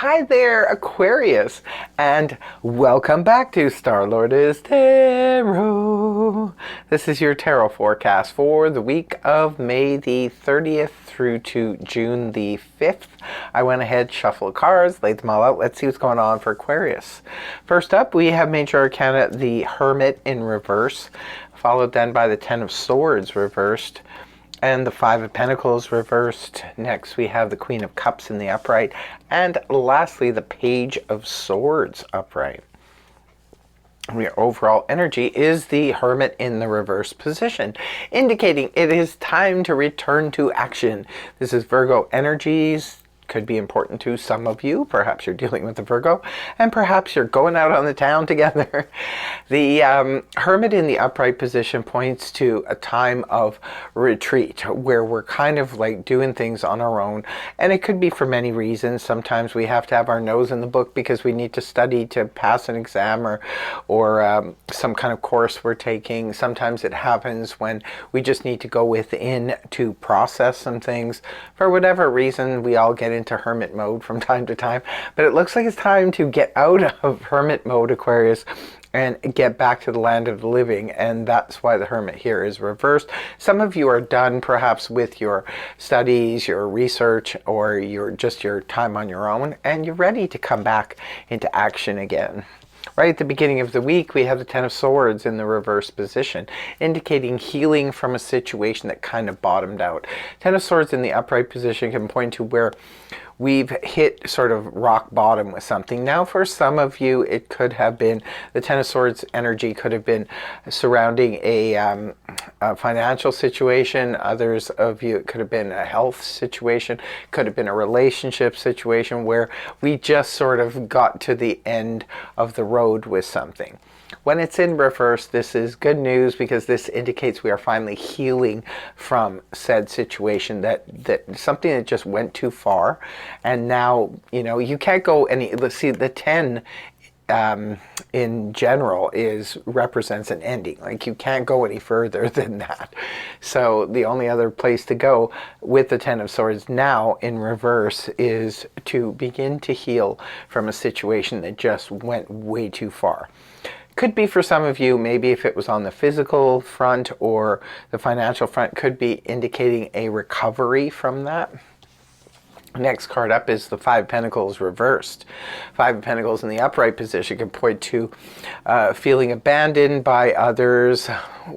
Hi there, Aquarius, and welcome back to Star-Lord is Tarot. This is your tarot forecast for the week of May the 30th through to June the 5th. I went ahead, shuffled cards, laid them all out. Let's see what's going on for Aquarius. First up, we have Major Arcana, the Hermit in reverse, followed then by the Ten of Swords reversed, and the Five of Pentacles reversed. Next we have the Queen of Cups in the upright, and lastly the Page of Swords upright. Your overall energy is the Hermit in the reverse position, indicating it is time to return to action. This is Virgo energies. Could be important to some of you. Perhaps you're dealing with the Virgo, and perhaps you're going out on the town together. The Hermit in the upright position points to a time of retreat where we're kind of like doing things on our own, and it could be for many reasons. Sometimes we have to have our nose in the book because we need to study to pass an exam or some kind of course we're taking. Sometimes it happens when we just need to go within to process some things. For whatever reason, we all get into hermit mode from time to time, but it looks like it's time to get out of hermit mode, Aquarius, and get back to the land of the living, and that's why the Hermit here is reversed. Some of you are done perhaps with your studies, your research, or your time on your own, and you're ready to come back into action again. Right at the beginning of the week, we have the Ten of Swords in the reverse position, indicating healing from a situation that kind of bottomed out. Ten of Swords in the upright position can point to where we've hit sort of rock bottom with something. Now, for some of you, it could have been, the Ten of Swords energy could have been surrounding a financial situation. Others of you, it could have been a health situation, could have been a relationship situation where we just sort of got to the end of the road with something. When it's in reverse, this is good news because this indicates we are finally healing from said situation, that something that just went too far. And now, you know, you can't go any, let's see, the 10 in general represents an ending. Like, you can't go any further than that. So the only other place to go with the Ten of Swords now in reverse is to begin to heal from a situation that just went way too far. Could be for some of you, maybe if it was on the physical front or the financial front, could be indicating a recovery from that. Next card up is the Five of Pentacles reversed. Five of Pentacles in the upright position can point to feeling abandoned by others.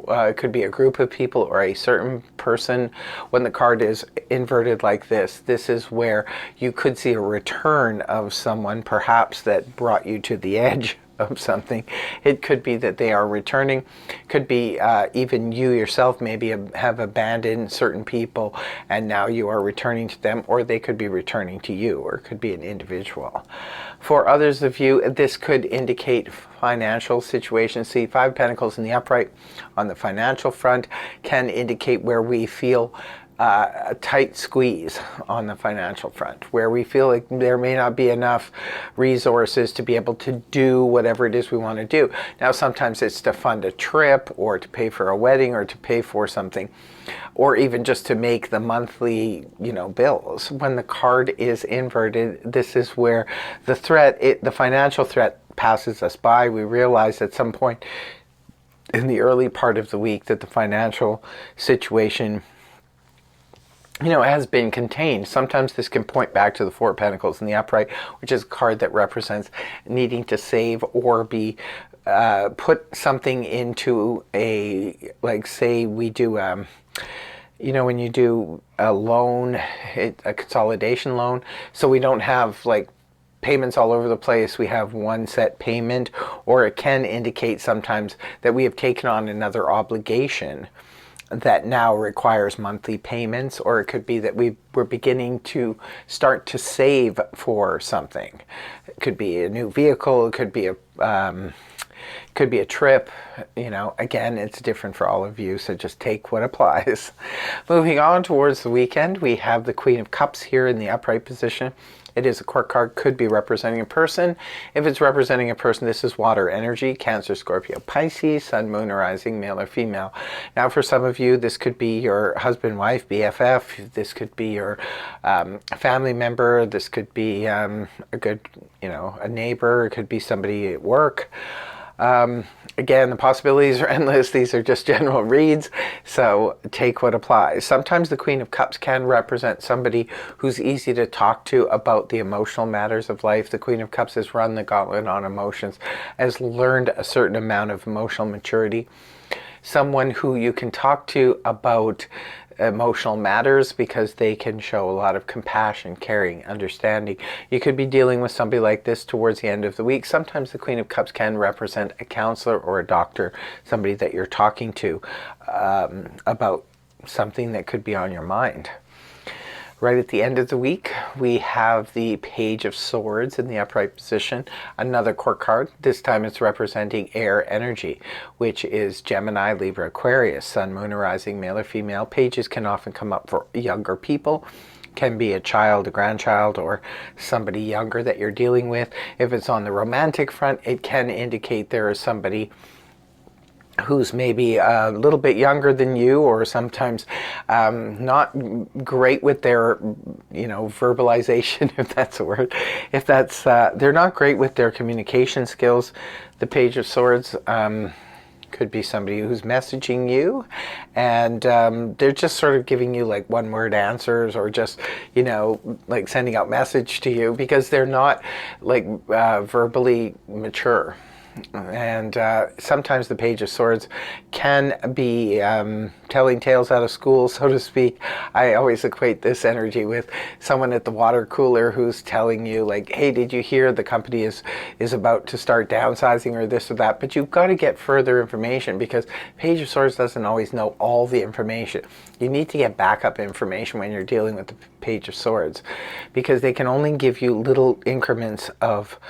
It could be a group of people or a certain person. When the card is inverted like this, this is where you could see a return of someone perhaps that brought you to the edge of something. It could be that they are returning. Could be even you yourself maybe have abandoned certain people and now you are returning to them, or they could be returning to you, or it could be an individual. For others of you, this could indicate financial situations. See, Five of Pentacles in the upright on the financial front can indicate where we feel a tight squeeze on the financial front, where we feel like there may not be enough resources to be able to do whatever it is we want to do. Now, sometimes it's to fund a trip, or to pay for a wedding, or to pay for something, or even just to make the monthly, you know, bills. When the card is inverted, this is where the threat, the financial threat passes us by. We realize at some point in the early part of the week that the financial situation, you know, has been contained. Sometimes this can point back to the Four of Pentacles in the upright, which is a card that represents needing to save or be put something into a, like, say we do you know, when you do a loan, a consolidation loan, so we don't have like payments all over the place, we have one set payment. Or it can indicate sometimes that we have taken on another obligation that now requires monthly payments, or it could be that we're beginning to start to save for something. It could be a new vehicle, it could be a trip. You know, again, it's different for all of you, so just take what applies. Moving on towards the weekend, we have the Queen of Cups here in the upright position. It is a court card, could be representing a person. If it's representing a person, this is water energy, Cancer, Scorpio, Pisces, Sun, Moon, or Rising, male or female. Now for some of you, this could be your husband, wife, BFF. This could be your family member. This could be a good, a neighbor. It could be somebody at work. Again, the possibilities are endless. These are just general reads, so take what applies. Sometimes the Queen of Cups can represent somebody who's easy to talk to about the emotional matters of life. The Queen of Cups has run the gauntlet on emotions, has learned a certain amount of emotional maturity. Someone who you can talk to about emotional matters because they can show a lot of compassion, caring, understanding. You could be dealing with somebody like this towards the end of the week. Sometimes the Queen of Cups can represent a counselor or a doctor, somebody that you're talking to about something that could be on your mind. Right at the end of the week, we have the Page of Swords in the upright position, another court card. This time it's representing air energy, which is Gemini, Libra, Aquarius, Sun, Moon, or Rising, male or female. Pages can often come up for younger people. Can be a child, a grandchild, or somebody younger that you're dealing with. If it's on the romantic front, it can indicate there is somebody who's maybe a little bit younger than you, or sometimes not great with their, verbalization, if that's a word. If that's, they're not great with their communication skills. The Page of Swords could be somebody who's messaging you, and they're just sort of giving you like one-word answers, or just, like sending out message to you because they're not like verbally mature. And sometimes the Page of Swords can be telling tales out of school, so to speak. I always equate this energy with someone at the water cooler who's telling you, like, hey, did you hear the company is about to start downsizing, or this or that? But you've got to get further information, because Page of Swords doesn't always know all the information. You need to get backup information when you're dealing with the Page of Swords, because they can only give you little increments of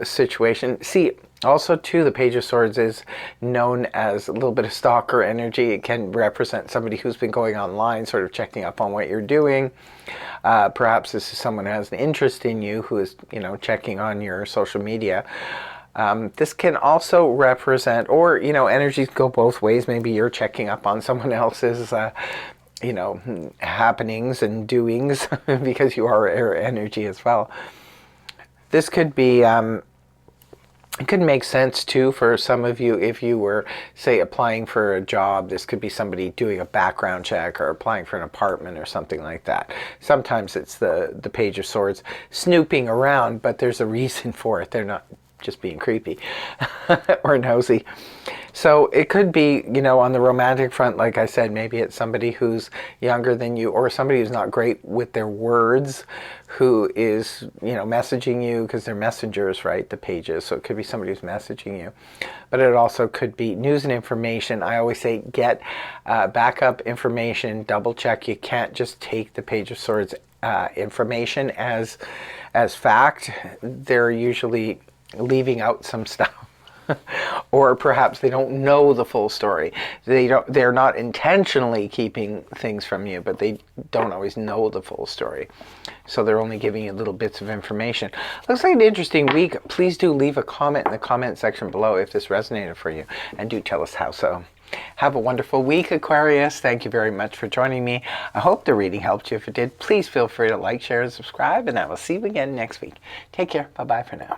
situation. See, also too, the Page of Swords is known as a little bit of stalker energy. It can represent somebody who's been going online, sort of checking up on what you're doing. Perhaps this is someone who has an interest in you, who is, checking on your social media. This can also represent, or, energies go both ways. Maybe you're checking up on someone else's happenings and doings because you are air energy as well. This could be, it could make sense too for some of you if you were, say, applying for a job. This could be somebody doing a background check or applying for an apartment or something like that. Sometimes it's the Page of Swords snooping around, but there's a reason for it. They're not just being creepy or nosy. So it could be, on the romantic front, like I said, maybe it's somebody who's younger than you, or somebody who's not great with their words, who is, messaging you, because they're messengers, right, the pages. So it could be somebody who's messaging you. But it also could be news and information. I always say get backup information, double check. You can't just take the Page of Swords information as fact. They're usually leaving out some stuff. Or perhaps they don't know the full story. They're not intentionally keeping things from you, but they don't always know the full story. So they're only giving you little bits of information. Looks like an interesting week. Please do leave a comment in the comment section below if this resonated for you, and do tell us how so. Have a wonderful week, Aquarius. Thank you very much for joining me. I hope the reading helped you. If it did, please feel free to like, share, and subscribe, and I will see you again next week. Take care. Bye-bye for now.